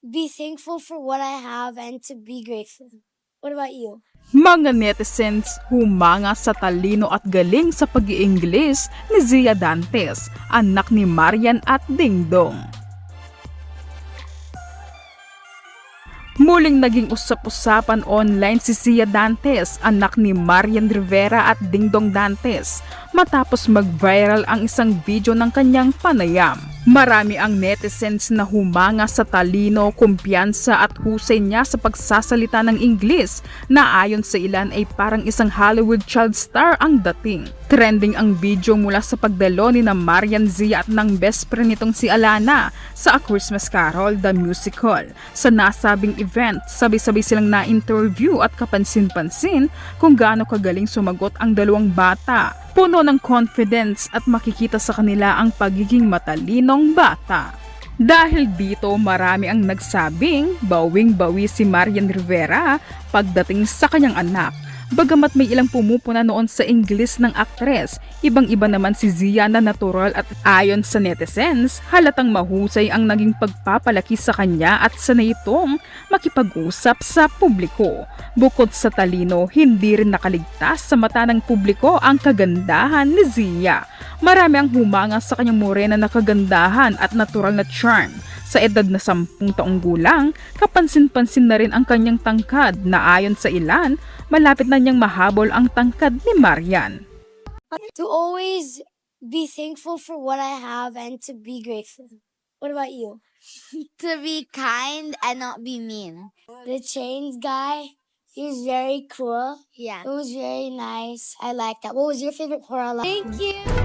be thankful for what I have and to be grateful. What about you? Mga netizens humanga sa talino at galing sa pag-iingles ni Zia Dantes, anak ni Marian at Dingdong. Muling naging usap-usapan online si Zia Dantes, anak ni Marian Rivera at Dingdong Dantes, matapos mag-viral ang isang video ng kanyang panayam. Marami ang netizens na humanga sa talino, kumpiyansa at husay niya sa pagsasalita ng Ingles na ayon sa ilan ay parang isang Hollywood child star ang dating. Trending ang video mula sa pagdalo ni na Marian Zia at ng best friend nitong si Alana sa A Christmas Carol the Musical. Sa nasabing event, sabay-sabay silang na-interview at kapansin-pansin kung gaano kagaling sumagot ang dalawang bata. Puno ng confidence at makikita sa kanila ang pagiging matalinong bata. Dahil dito marami ang nagsabing bawing-bawi si Marian Rivera pagdating sa kanyang anak. Bagamat may ilang pumupuna noon sa Ingles ng aktres, ibang-iba naman si Zia na natural at ayon sa netizens, halatang mahusay ang naging pagpapalaki sa kanya at sanay itong makipag-usap sa publiko. Bukod sa talino, hindi rin nakaligtas sa mata ng publiko ang kagandahan ni Zia. Marami ang humanga sa kanyang morena na kagandahan at natural na charm. Sa edad na 10 taong gulang, kapansin-pansin na rin ang kanyang tangkad na ayon sa ilan, malapit na niyang mahabol ang tangkad ni Marian. To always be thankful for what I have and to be grateful. What about you? To be kind and not be mean. The chains guy, he was very cool. Yeah. It was very nice. I like that. What was your favorite horror line? Thank you.